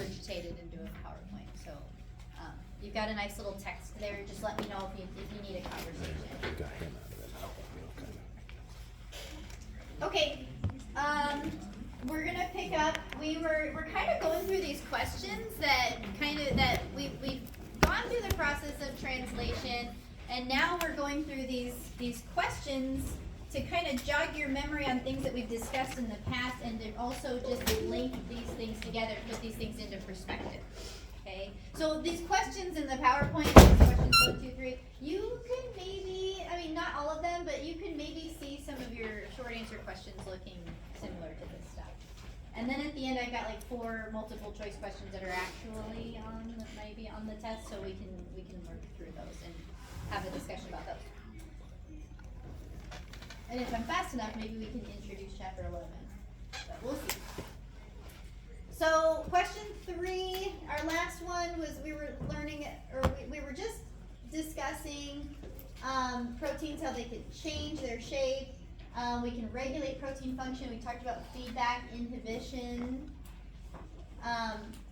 regurgitated into a PowerPoint. So you've got a nice little text there. Just let me know if you need a conversation. Got him out of it. Okay, we're gonna pick up. We're kind of going through these questions that we've gone through the process of translation, and now we're going through these questions to kind of jog your memory on things that we've discussed in the past, and to also just link these things together, put these things into perspective. Okay, so these questions in the PowerPoint, questions 1, 2, 3, you can maybe, I mean, not all of them, but you can maybe see some of your short answer questions looking similar to this stuff. And then at the end, I've got like 4 multiple choice questions that are actually maybe on the test, so we can work through those and have a discussion about those. And if I'm fast enough, maybe we can introduce chapter 11, but we'll see. So question 3, our last one was we were learning, or we were just discussing proteins, how they could change their shape. We can regulate protein function. We talked about feedback inhibition.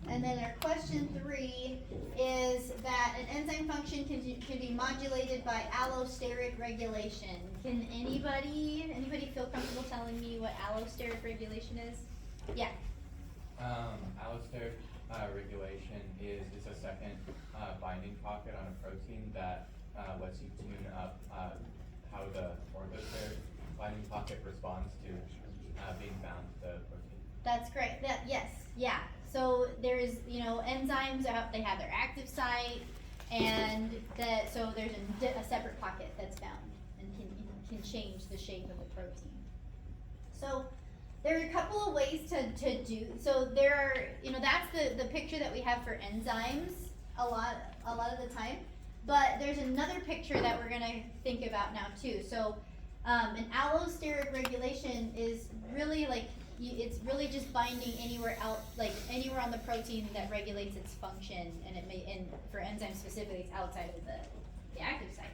And then our question 3 is that an enzyme function can be modulated by allosteric regulation. Can anybody feel comfortable telling me what allosteric regulation is? Yeah. Allosteric regulation is a second binding pocket on a protein that lets you tune up how the orthosteric binding pocket responds to being bound to the protein. That's great. Yes, yeah. So there's, enzymes out. They have their active site, and so there's a separate pocket that's bound and can change the shape of the protein. So there are a couple of ways to do. So there are, that's the picture that we have for enzymes a lot of the time. But there's another picture that we're gonna think about now too. So an allosteric regulation is really like it's really just binding anywhere on the protein that regulates its function, and for enzymes specifically, it's outside of the active site.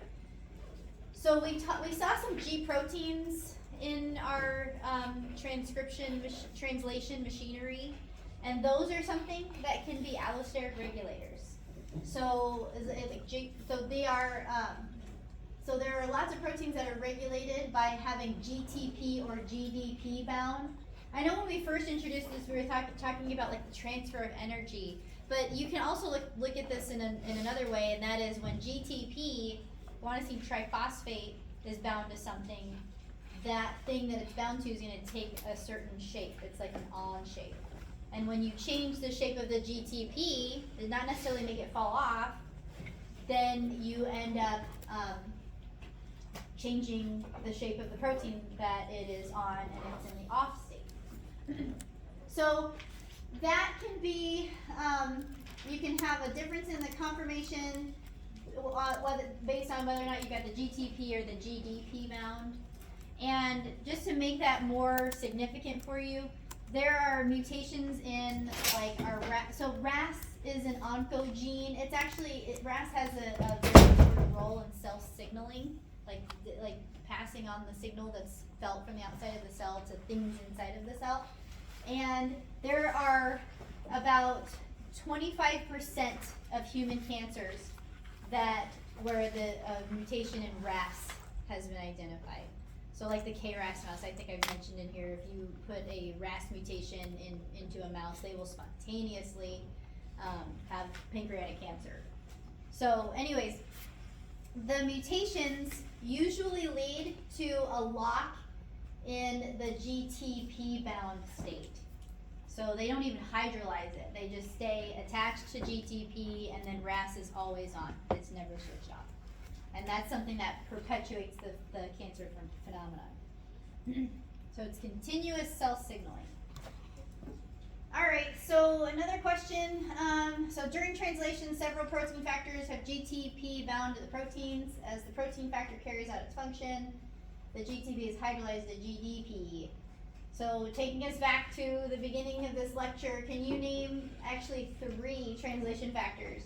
So we saw some G proteins in our translation machinery, and those are something that can be allosteric regulators. So there are lots of proteins that are regulated by having GTP or GDP bound. I know when we first introduced this, we were talking about like the transfer of energy, but you can also look at this in another way, and that is when GTP, guanosine triphosphate, is bound to something, that thing that it's bound to is going to take a certain shape. It's like an on shape. And when you change the shape of the GTP, and not necessarily make it fall off, then you end up changing the shape of the protein that it is on, and it's in the off state. So that can be, you can have a difference in the conformation based on whether or not you got the GTP or the GDP bound. And just to make that more significant for you, there are mutations in like our RAS. So RAS is an oncogene. It's actually, RAS has a very important role in cell signaling, like passing on the signal that's felt from the outside of the cell to things inside of the cell. And there are about 25% of human cancers where the mutation in RAS has been identified. So like the KRAS mouse, I think I've mentioned in here, if you put a RAS mutation into a mouse, they will spontaneously have pancreatic cancer. So anyways, the mutations usually lead to a lock in the GTP bound state. So they don't even hydrolyze it. They just stay attached to GTP, and then RAS is always on. It's never switched off. And that's something that perpetuates the cancer phenomenon. So it's continuous cell signaling. All right, so another question. So during translation, several protein factors have GTP bound to the proteins. As the protein factor carries out its function, the GTP is hydrolyzed to GDP. So taking us back to the beginning of this lecture, can you name actually 3 translation factors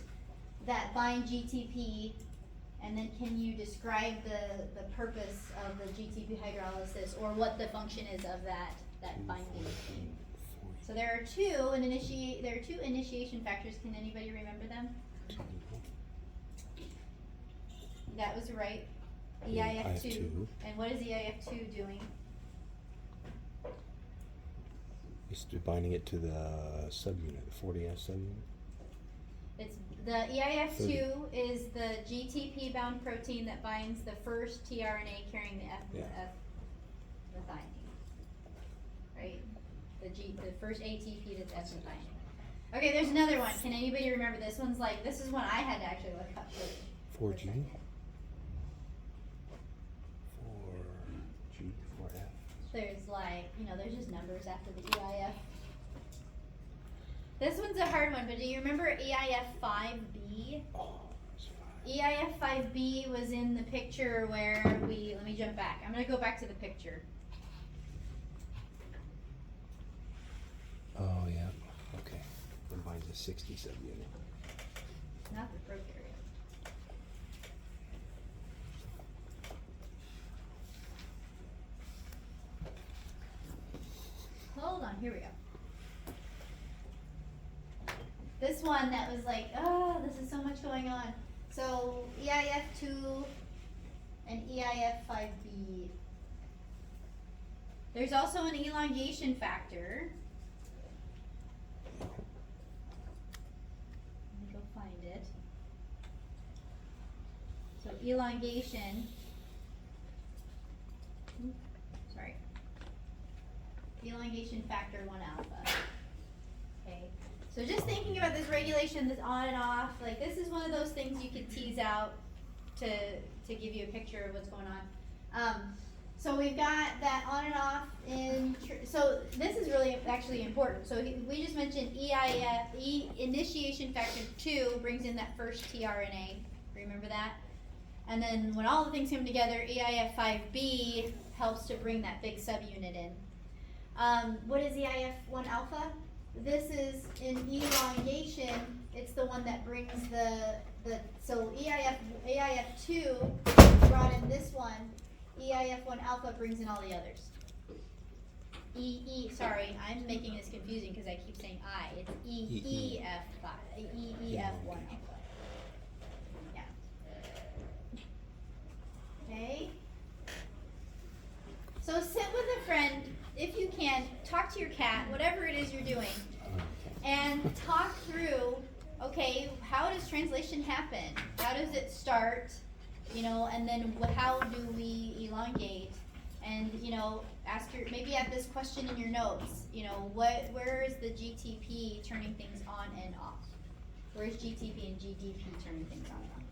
that bind GTP? And then can you describe the purpose of the GTP hydrolysis, or what the function is of that binding? So there are two initiation factors. Can anybody remember them? That was right. EIF2. EIF2. And what is EIF2 doing? It's binding it to the subunit, the 40S subunit. It's the EIF2 is the GTP bound protein that binds the first tRNA carrying the Yeah. methionine. Right? The first ATP that's F methionine. Okay, there's another one. Can anybody remember this one's like this is one I had to actually look up for. 4G. 4G, 4F. There's like, there's just numbers after the EIF. This one's a hard one, but do you remember EIF5B? Oh, that's fine. EIF5B was in the picture where let me jump back. I'm gonna go back to the picture. Oh, yeah. Okay. It binds a 60 subunit. Not the prokaryote. Hold on, here we go. This one that was like, oh, this is so much going on. So EIF2 and EIF5B. There's also an elongation factor. Let me go find it. So elongation. Sorry. Elongation factor 1 alpha. Okay. So just thinking about this regulation, this on and off, like this is one of those things you could tease out to give you a picture of what's going on. So we've got that on and off so this is really actually important. So we just mentioned initiation factor 2 brings in that first tRNA. Remember that? And then when all the things come together, EIF5B helps to bring that big subunit in. What is EIF1 alpha? This is in elongation. It's the one that brings so EIF2 brought in this one. EIF1 alpha brings in all the others. Sorry, I'm making this confusing because I keep saying I. It's EEF1 alpha. Yeah. Okay. So sit with a friend, if you can, talk to your cat, whatever it is you're doing, and talk through, okay, how does translation happen? How does it start? And then how do we elongate? And, ask maybe add this question in your notes, where is the GTP turning things on and off? Where is GTP and GDP turning things on and off?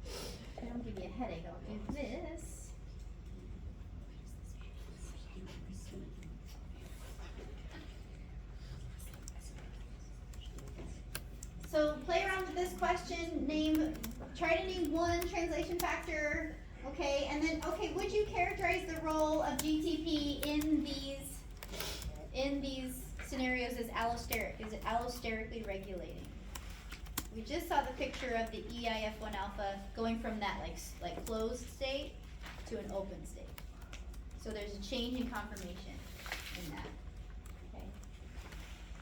If I don't give you a headache, I'll do this. So play around with this question, try to name one translation factor, okay, and then, would you characterize the role of GTP in these scenarios as allosteric? Is it allosterically regulating? We just saw the picture of the EIF1 alpha going from that like closed state to an open state. So there's a change in conformation in that, okay?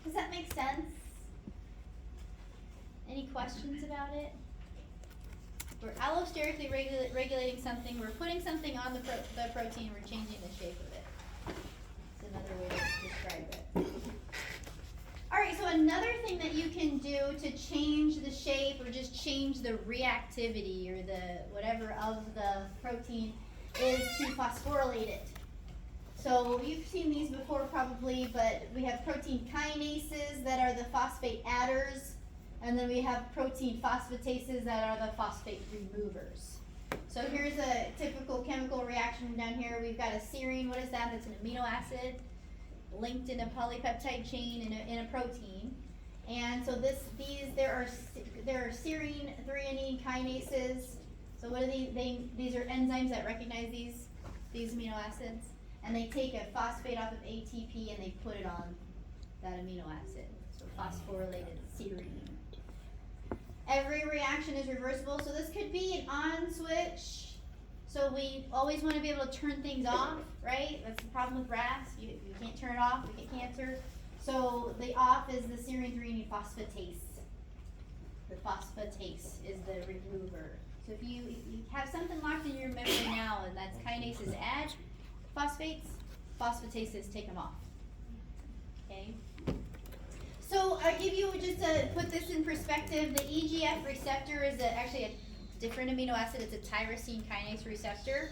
Does that make sense? Any questions about it? We're allosterically regulating something. We're putting something on the protein. We're changing the shape of it. It's another way to describe it. All right, so another thing that you can do to change the shape or just change the reactivity or the whatever of the protein is to phosphorylate it. So you've seen these before probably, but we have protein kinases that are the phosphate adders. And then we have protein phosphatases that are the phosphate removers. So here's a typical chemical reaction down here. We've got a serine. What is that? That's an amino acid linked in a polypeptide chain in a protein. And so there are serine, threonine kinases. So what are these are enzymes that recognize these amino acids, and they take a phosphate off of ATP and they put it on that amino acid. So phosphorylated serine. Every reaction is reversible, so this could be an on switch So we always want to be able to turn things off, right? That's the problem with RAS. You can't turn it off, we get cancer. So the off is the serine threonine phosphatase. The phosphatase is the remover. So if you have something locked in your memory now, and that's kinases add phosphates, phosphatases take them off. Okay? So I give you, just to put this in perspective, the EGF receptor is actually a different amino acid. It's a tyrosine kinase receptor.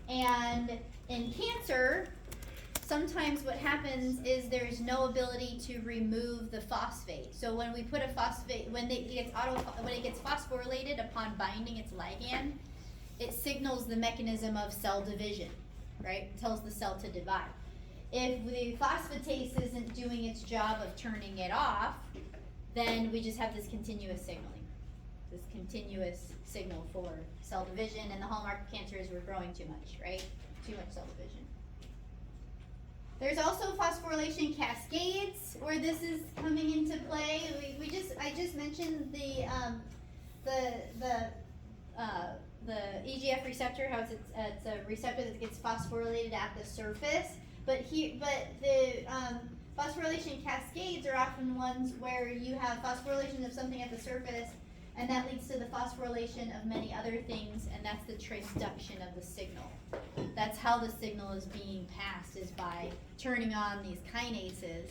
And in cancer, sometimes what happens is there's no ability to remove the phosphate. So when we put a phosphate, when it gets phosphorylated upon binding its ligand, it signals the mechanism of cell division, right? It tells the cell to divide. If the phosphatase isn't doing its job of turning it off, then we just have this continuous signaling, this continuous signal for cell division, and the hallmark of cancer is we're growing too much, right? Too much cell division. There's also phosphorylation cascades where this is coming into play. I just mentioned the EGF receptor, how it's a receptor that gets phosphorylated at the surface. But the phosphorylation cascades are often ones where you have phosphorylation of something at the surface, and that leads to the phosphorylation of many other things, and that's the transduction of the signal. That's how the signal is being passed, is by turning on these kinases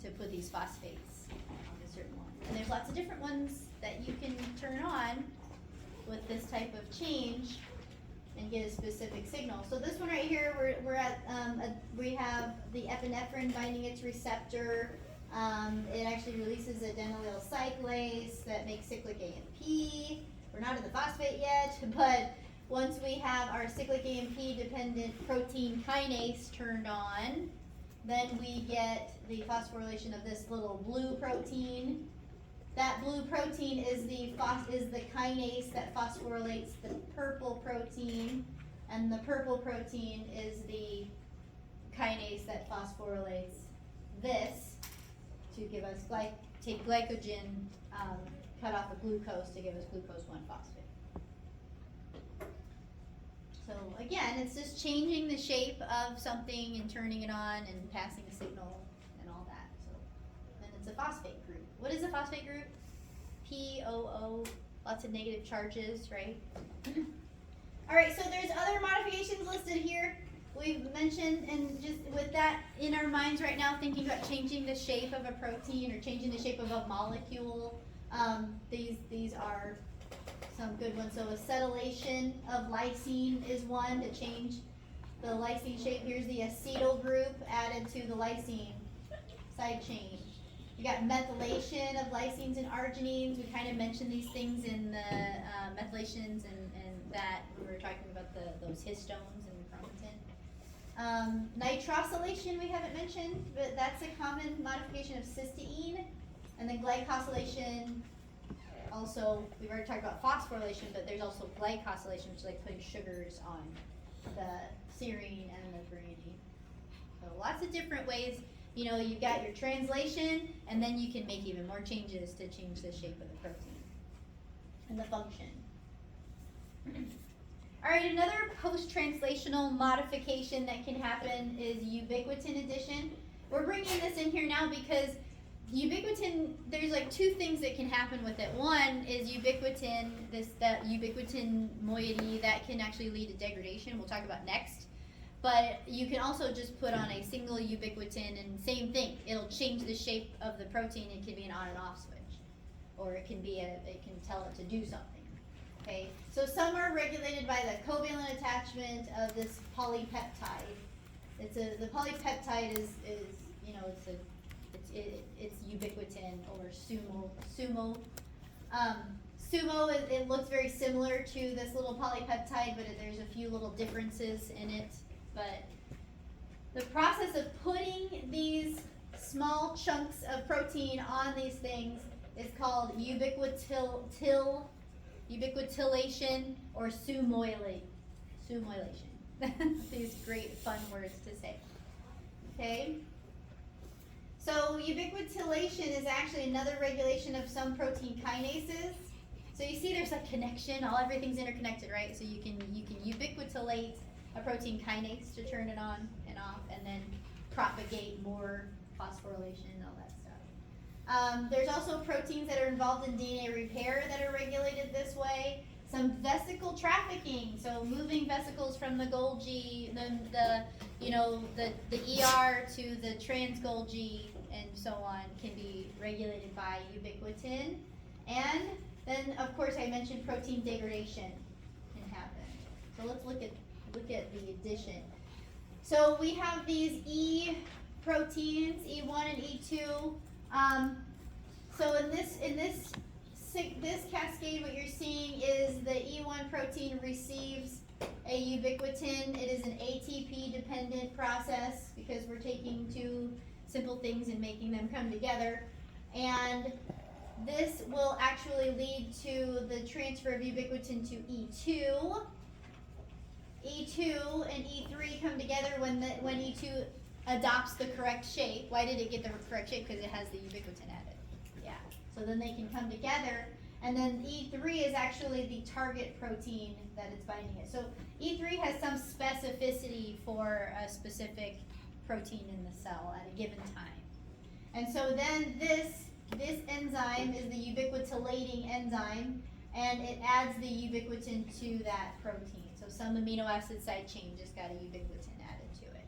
to put these phosphates on a certain one. And there's lots of different ones that you can turn on with this type of change and get a specific signal. So this one right here, we have the epinephrine binding its receptor. It actually releases adenylyl cyclase that makes cyclic AMP. We're not at the phosphate yet, but once we have our cyclic AMP dependent protein kinase turned on, then we get the phosphorylation of this little blue protein. That blue protein is the kinase that phosphorylates the purple protein, and the purple protein is the kinase that phosphorylates this to give us take glycogen, cut off the glucose to give us glucose 1-phosphate. So again, it's just changing the shape of something and turning it on and passing a signal and all that. So then it's a phosphate group. What is a phosphate group? POO, lots of negative charges, right? All right, so there's other modifications listed here. We've mentioned, and just with that in our minds right now, thinking about changing the shape of a protein or changing the shape of a molecule, these are some good ones. So acetylation of lysine is one to change the lysine shape. Here's the acetyl group added to the lysine side chain. You got methylation of lysines and arginines. We kind of mentioned these things in the methylations and that we were talking about those histones and chromatin. Nitrosylation we haven't mentioned, but that's a common modification of cysteine. And then glycosylation, also, we've already talked about phosphorylation, but there's also glycosylation, which is like putting sugars on the serine and the threonine. So lots of different ways. You know, you've got your translation, and then you can make even more changes to change the shape of the protein and the function. All right, another post-translational modification that can happen is ubiquitin addition. We're bringing this in here now because ubiquitin, there's like two things that can happen with it. One is ubiquitin, that ubiquitin moiety, that can actually lead to degradation. We'll talk about next. But you can also just put on a single ubiquitin and same thing. It'll change the shape of the protein. It can be an on and off switch, or it can tell it to do something. Okay, so some are regulated by the covalent attachment of this polypeptide. The polypeptide is it's ubiquitin or sumo. Sumo, it looks very similar to this little polypeptide, but there's a few little differences in it. But the process of putting these small chunks of protein on these things is called ubiquitination or sumoylation. These great fun words to say. Okay? So ubiquitination is actually another regulation of some protein kinases. So you see there's like connection, everything's interconnected, right? So you can ubiquitinate a protein kinase to turn it on and off, and then propagate more phosphorylation and all that stuff. There's also proteins that are involved in DNA repair that are regulated this way. Some vesicle trafficking, so moving vesicles from the Golgi, the ER to the trans Golgi and so on can be regulated by ubiquitin. And then of course I mentioned protein degradation can happen. So let's look at the addition. So we have these E proteins, E1 and E2. So in this cascade, what you're seeing is the E1 protein receives a ubiquitin. It is an ATP dependent process because we're taking two simple things and making them come together. And this will actually lead to the transfer of ubiquitin to E2. E2 and E3 come together when E2 adopts the correct shape. Why did it get the correct shape? Because it has the ubiquitin added. Yeah. So then they can come together. And then E3 is actually the target protein that it's binding it. So E3 has some specificity for a specific protein in the cell at a given time. And so then this enzyme is the ubiquitinating enzyme, and it adds the ubiquitin to that protein. So some amino acid side chain just got a ubiquitin added to it.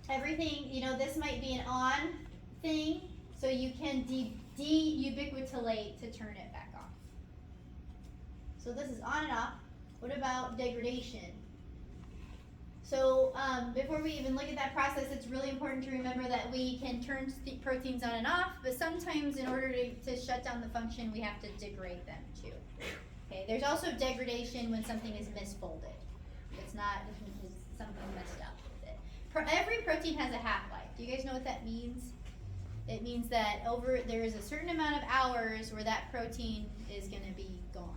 Everything, this might be an on thing, so you can de-ubiquitinate to turn it back off. So this is on and off. What about degradation? So before we even look at that process, it's really important to remember that we can turn proteins on and off, but sometimes in order to shut down the function, we have to degrade them too. Okay, there's also degradation when something is misfolded. It's something messed up with it. Every protein has a half-life. Do you guys know what that means? It means that there is a certain amount of hours where that protein is going to be gone.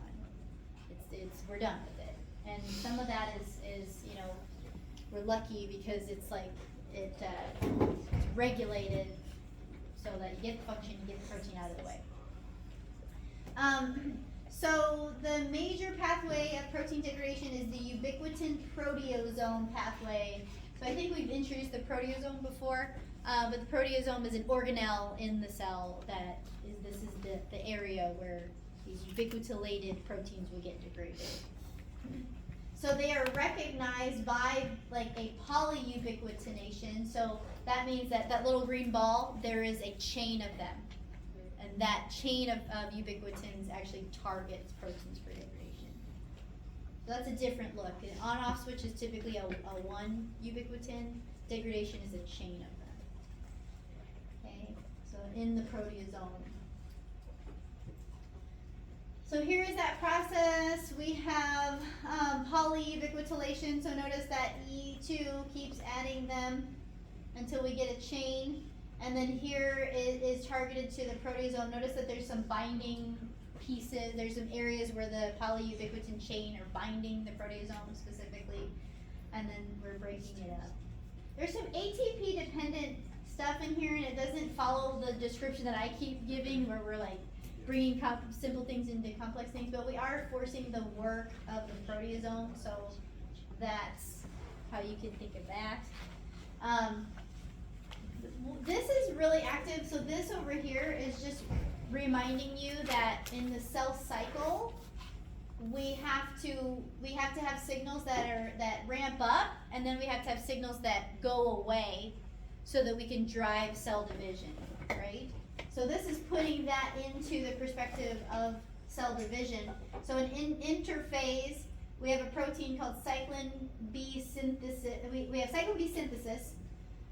We're done with it. And some of that is we're lucky because it's regulated so that you get the function, you get the protein out of the way. So the major pathway of protein degradation is the ubiquitin proteasome pathway. So I think we've introduced the proteasome before, but the proteasome is an organelle in the cell this is the area where these ubiquitinated proteins will get degraded. So they are recognized by a polyubiquitination. So that means that little green ball, there is a chain of them. And that chain of ubiquitins actually targets proteins for degradation. So that's a different look. An on-off switch is typically a one ubiquitin. Degradation is a chain of them. Okay, so in the proteasome. So here is that process. We have polyubiquitination. So notice that E2 keeps adding them until we get a chain. And then here it is targeted to the proteasome. Notice that there's some binding pieces. There's some areas where the polyubiquitin chain are binding the proteasome specifically. And then we're breaking it up. There's some ATP dependent stuff in here, and it doesn't follow the description that I keep giving where we're bringing simple things into complex things, but we are forcing the work of the proteasome, so that's how you can think of that. This is really active, so this over here is just reminding you that in the cell cycle, we have to have signals that ramp up, and then we have to have signals that go away so that we can drive cell division, right? So this is putting that into the perspective of cell division. So in interphase, we have a protein called cyclin B synthesis. We have cyclin B synthesis,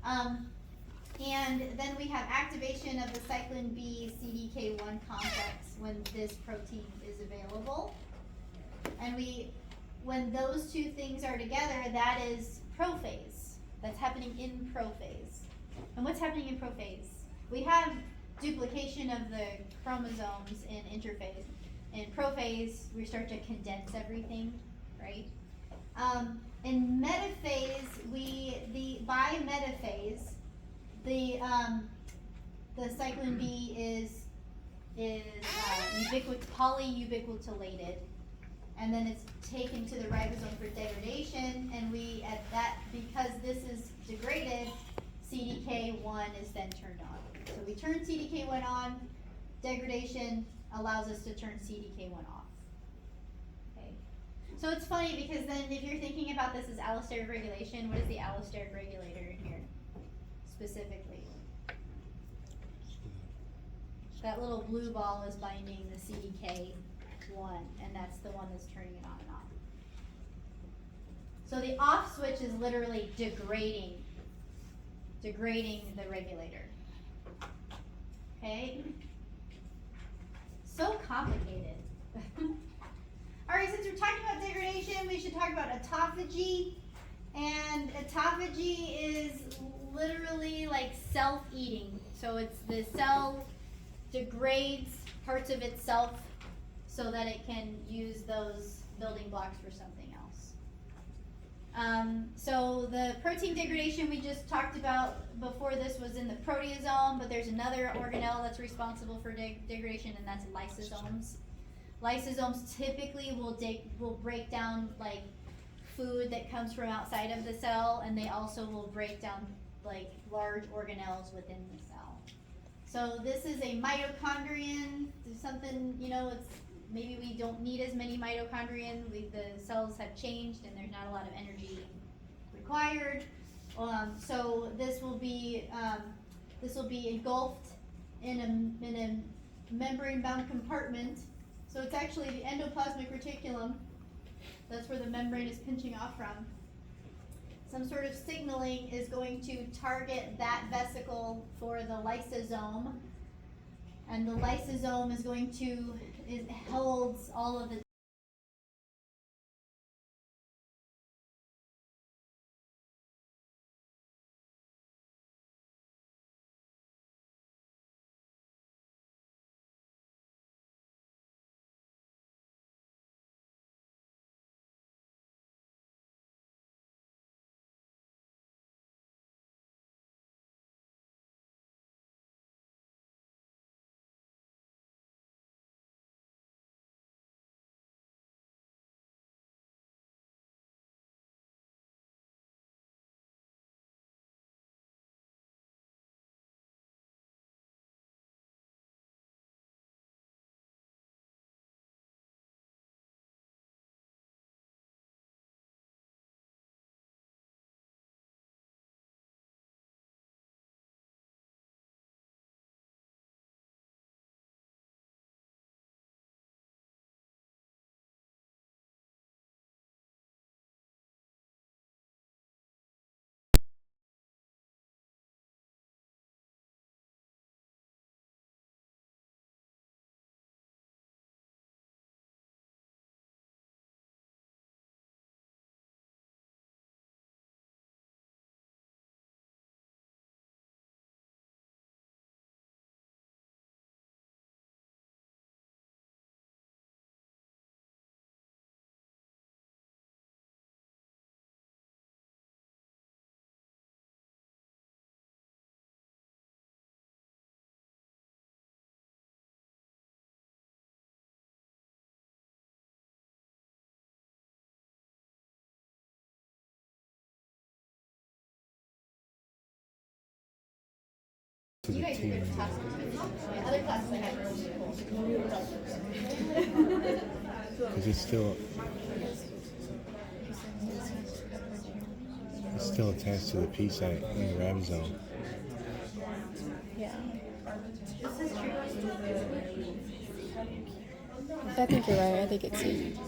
and then we have activation of the cyclin B CDK1 complex when this protein is available. And when those two things are together, that is prophase. That's happening in prophase. And what's happening in prophase? We have duplication of the chromosomes in interphase. In prophase, we start to condense everything, right? In metaphase, by metaphase, the cyclin B is is polyubiquitolated, and then it's taken to the ribosome for degradation, and we, at that, because this is degraded, CDK1 is then turned on. So we turn CDK1 on, degradation allows us to turn CDK1 off. Okay. So it's funny because then if you're thinking about this as allosteric regulation, what is the allosteric regulator in here specifically? That little blue ball is binding the CDK1, and that's the one that's turning it on and off. So the off switch is literally degrading the regulator. Okay? So complicated. Alright, since we're talking about degradation, we should talk about autophagy. And autophagy is literally like self-eating. So it's the cell degrades parts of itself so that it can use those building blocks for something else. So the protein degradation we just talked about before this was in the proteasome, but there's another organelle that's responsible for degradation, and that's lysosomes. Lysosomes typically will break down like food that comes from outside of the cell, and they also will break down like large organelles within the cell. So this is a mitochondrion, something, you know, it's maybe we don't need as many mitochondrion, the cells have changed and there's not a lot of energy required. So this will be engulfed in a membrane-bound compartment. So it's actually the endoplasmic reticulum. That's where the membrane is pinching off from. Some sort of signaling is going to target that vesicle for the lysosome, and the lysosome is going to, it holds all of the To the You guys are T. good talk. My other classes I have are really cool. Because it's still attached to the P site in the ribosome. Yeah. This is true. I think you're right. I think it's C.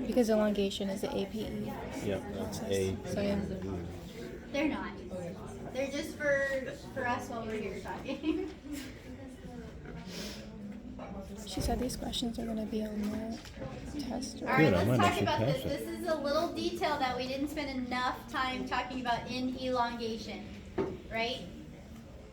Because elongation is the APE. Yep, that's A. So yeah. They're not. They're just for us while we're here talking. She said these questions are going to be on the test. All right, Good, I let's might talk actually about this. pass it. This is a little detail that we didn't spend enough time talking about in elongation, right?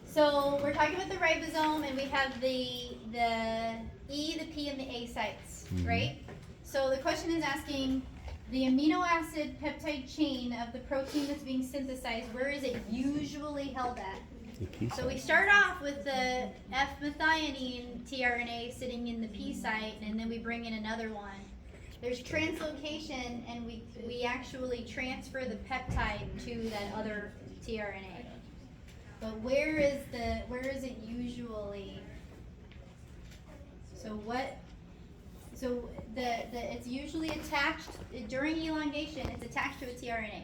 So we're talking about the ribosome, and we have the E, the P, and the A sites, right? So the question is asking the amino acid peptide chain of the protein that's being synthesized, where is it usually held at? The P So we site. start off with the F-methionine tRNA sitting in the P site, and then we bring in another one. There's translocation, and we actually transfer the peptide to that other tRNA. But where is it usually? So it's usually attached during elongation. It's attached to a tRNA,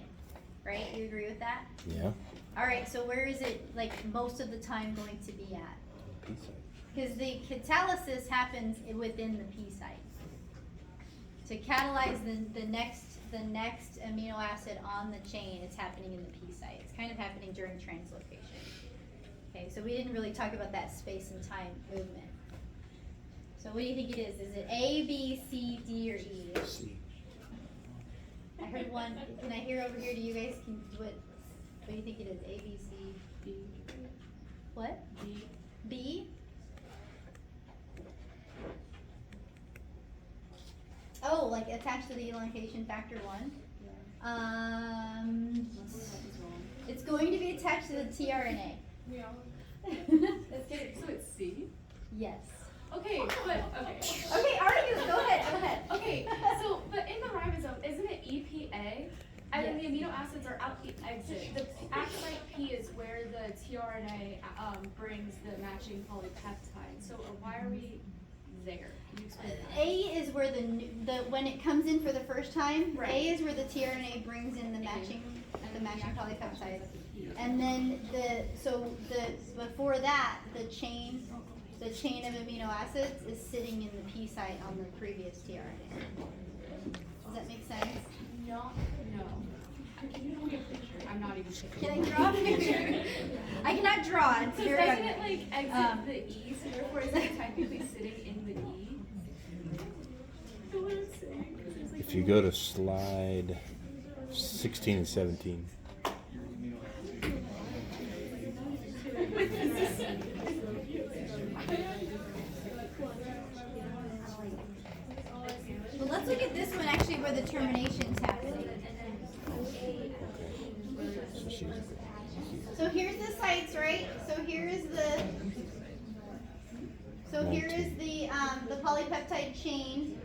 right? You agree with that? Yeah. All right. So where is it like most of the time going to be at? P site. Because the catalysis happens within the P site. To catalyze the next amino acid on the chain, it's happening in the P site. It's kind of happening during translocation. Okay, so we didn't really talk about that space and time movement. So what do you think it is? Is it A, B, C, D, or E? C. I heard one. Can I hear over here? Do you guys what do you think it is? A, B, C, D. What? B. B? Oh, like attached to the elongation factor 1? It's going to be attached to the tRNA. Yeah. Let's get it. So it's C? Yes. Okay, but okay. Okay, argue. Go ahead. Okay, so but in the ribosome, isn't it EPA? And then the amino acids are out the exit. The active site P is where the tRNA brings the matching polypeptide. So why are we there? Can you explain that? A is where the when it comes in for the first time. Right. A is where the tRNA brings in the matching polypeptide, and then before that the chain of amino acids is sitting in the P site on the previous tRNA. Does that make sense? No. Can you show me a picture? I'm not even sure. Can I draw a picture? I cannot draw. It's So very doesn't ugly. it like exit the E, so therefore is it technically sitting in the E? You know what I'm saying? 'Cause there's, like, If you go to slide 16 and 17. Well, let's look at this one actually where the termination's happening. So she's So here's the sites, right? So here is the polypeptide chain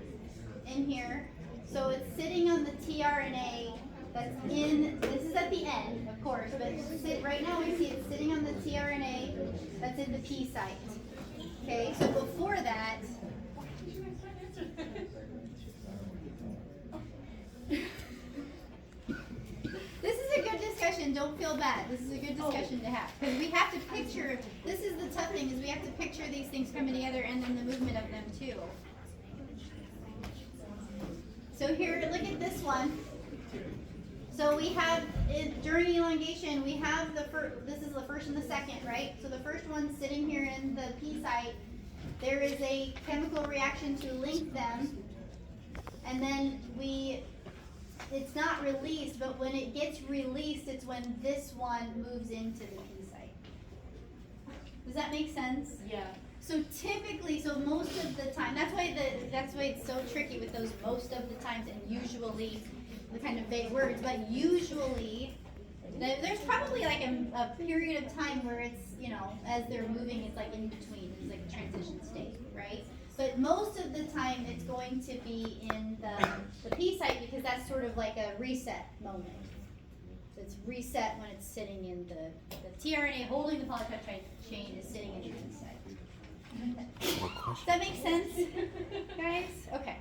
in here. So it's sitting on the tRNA that's in, this is at the end, of course, but right now we see it sitting on the tRNA that's in the P site. Okay, so before that, this is a good discussion. Don't feel bad. This is a good discussion to have because we have to picture. This is the tough thing: is we have to picture these things coming together and then the movement of them too. So here, look at this one. So we have during elongation, we have the first. This is the first and the second, right? So the first one's sitting here in the P site. There is a chemical reaction to link them, and then it's not released, but when it gets released, it's when this one moves into the P site. Does that make sense? Yeah. So typically, most of the time, that's why it's so tricky with those most of the times and usually, the kind of vague words, but usually, there's probably like a period of time where it's, as they're moving, it's like in between, it's like a transition state, right? But most of the time, it's going to be in the P site because that's sort of like a reset moment. So it's reset when it's sitting in the tRNA holding the polypeptide chain is sitting in the P site. Does that make sense, guys? Okay.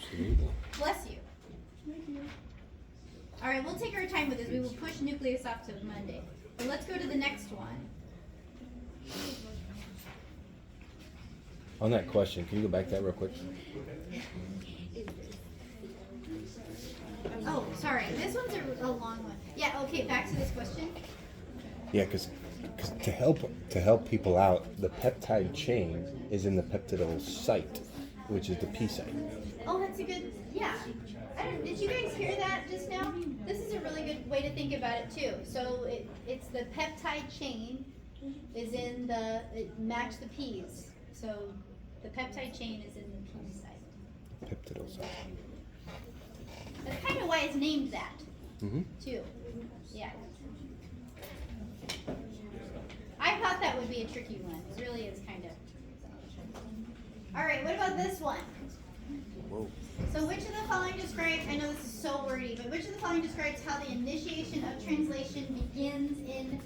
absolutely. Bless you. All right, we'll take our time with this. We will push nucleus off to Monday. But let's go to the next one. On that question, can you go back to that real quick? Oh, sorry. This one's a long one. Yeah, okay, back to this question. Yeah, because to help people out, the peptide chain is in the peptidyl site, which is the P site. Oh, that's a good, yeah. Did you guys hear that just now? This is a really good way to think about it too. So it's the peptide chain is in it match the P's. So the peptide chain is in the P site. Peptidyl site. That's kind of why it's named that Mm-hmm. too. Yeah. be a tricky one. It really is kind of. All right, what about this one? Whoa. So which of the following describes, I know this is so wordy, but which of the following describes how the initiation of translation begins in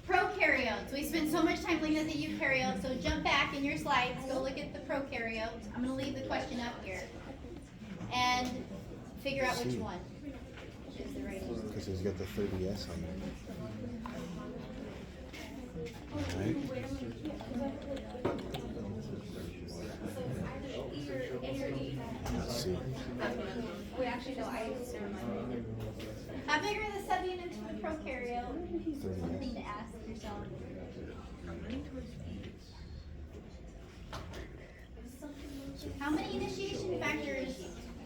prokaryotes? We spent so much time looking at the eukaryotes, so jump back in your slides, go look at the prokaryotes. I'm going to leave the question up here. And figure out which one is the right answer. Because he's got the 30S on there. Alright. Let's see. Wait, actually, no, I How big are the subunits for the prokaryote? 30S. Something to ask yourself. How many initiation factors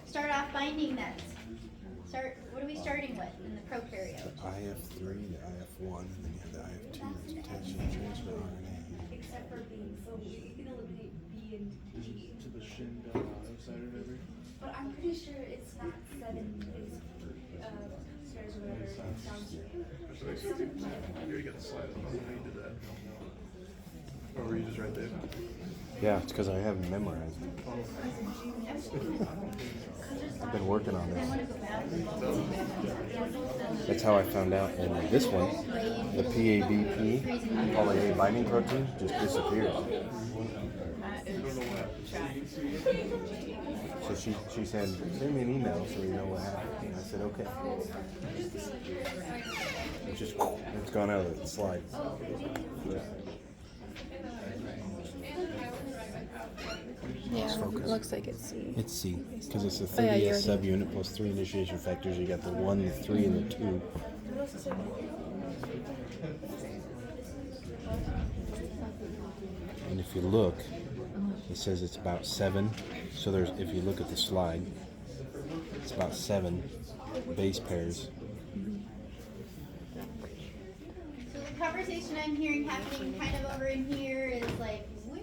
start off binding nets? What are we starting with in the prokaryote? The IF3, the IF1, and then you have the IF2 that's attached to the transfer RNA. except for B, so you can eliminate B and D. To the shin side of every. But I'm pretty sure it's not 7 base pairs or whatever. It sounds Here you got the slide. How you did that? Or were you just right there? Yeah, it's because I haven't memorized it. I've been working on this. That's how I found out. And this one, the PABP, poly A binding protein, just disappears. So she said, send me an email so you know what happened. And I said, okay. It's gone out of the slide. Yeah, looks like it's C. It's C, because it's the Oh, yeah, you 30S already- subunit plus 3 initiation factors. You got the 1, the 3, and the 2. And if you look, it says it's about 7. So there's, if you look at the slide, it's about 7 base pairs. So the conversation I'm hearing happening kind of over in here is like, where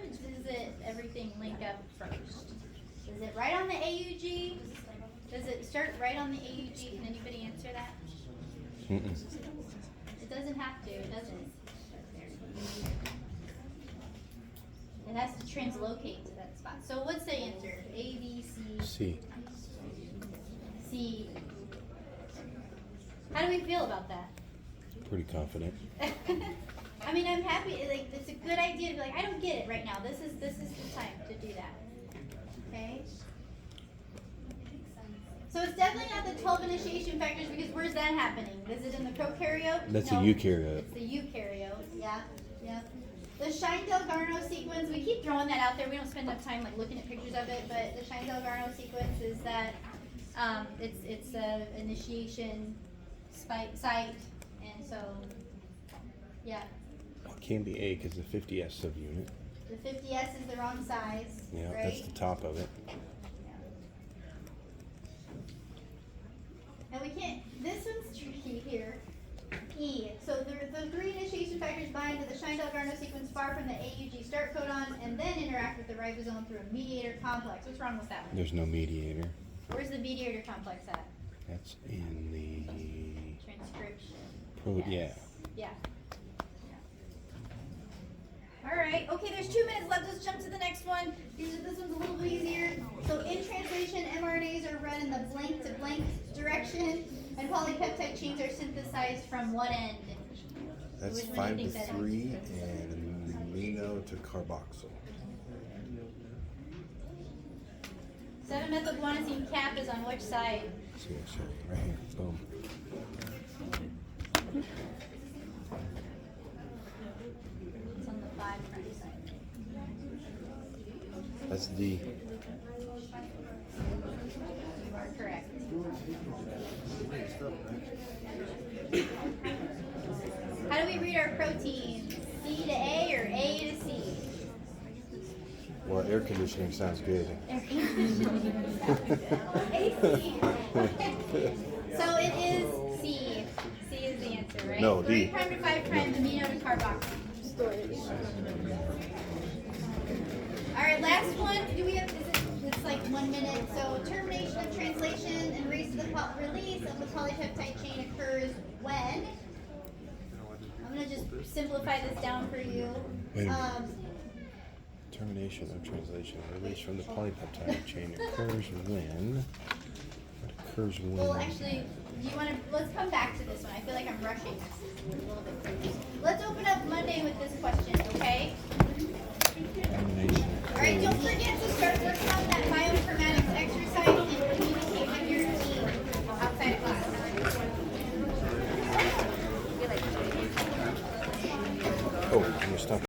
does it everything link up first? Is it right on the AUG? Does it start right on the AUG? Can anybody answer that? Mm-mm. It doesn't have to, it doesn't. It has to translocate to that spot. So what's the answer? A, B, C, C. C. How do we feel about that? Pretty confident. I mean, I'm happy. Like, it's a good idea to be like, I don't get it right now. This is the time to do that. Okay. So it's definitely not the 12 initiation factors because where's that happening? Is it in the prokaryote? That's No. a eukaryote. It's the eukaryote. Yeah. Yeah. The Scheindel-Garno sequence. We keep throwing that out there. We don't spend enough time like looking at pictures of it, but the Scheindel-Garno sequence is that it's a initiation site, and so yeah. Well, it can't be A because the 50S subunit. The 50S is the wrong size, Yeah, right? that's the top of it. And we can't, this one's tricky here. E. So the 3 initiation factors bind to the Scheindel-Garno sequence far from the AUG start codon and then interact with the ribosome through a mediator complex. What's wrong with that one? There's no mediator. Where's the mediator complex at? That's in the Transcription. yeah. Yeah. All right. Okay, there's 2 minutes left. Let's jump to the next one. This one's a little bit easier. So in translation, mRNAs are run in the blank to blank direction, and polypeptide chains are synthesized from what end? That's Which one 5 do you to think that 3 and amino to carboxyl. 7-methylguanosine cap is on which side? See, I'll show you right here. Boom. It's on the 5' side. That's D. You are correct. How do we read our protein? C to A or A to C? Well, air conditioning sounds good. AC. So it is C. C is the answer, right? No, 3' D. to 5' amino to carboxyl. All right, last one. Do we have? It's like 1 minute. So termination of translation and release of the polypeptide chain occurs when? I'm gonna just simplify this down for you. Wait a minute. Termination of translation. Release from the polypeptide chain occurs when. What occurs when? Well, actually, do you want to? Let's come back to this one. I feel like I'm rushing this a little bit crazy. Let's open up Monday with this question, okay? Termination All right. Don't occurs. forget to start working on that bioinformatics exercise and communicate with your team outside of class. Oh, I'm gonna stop.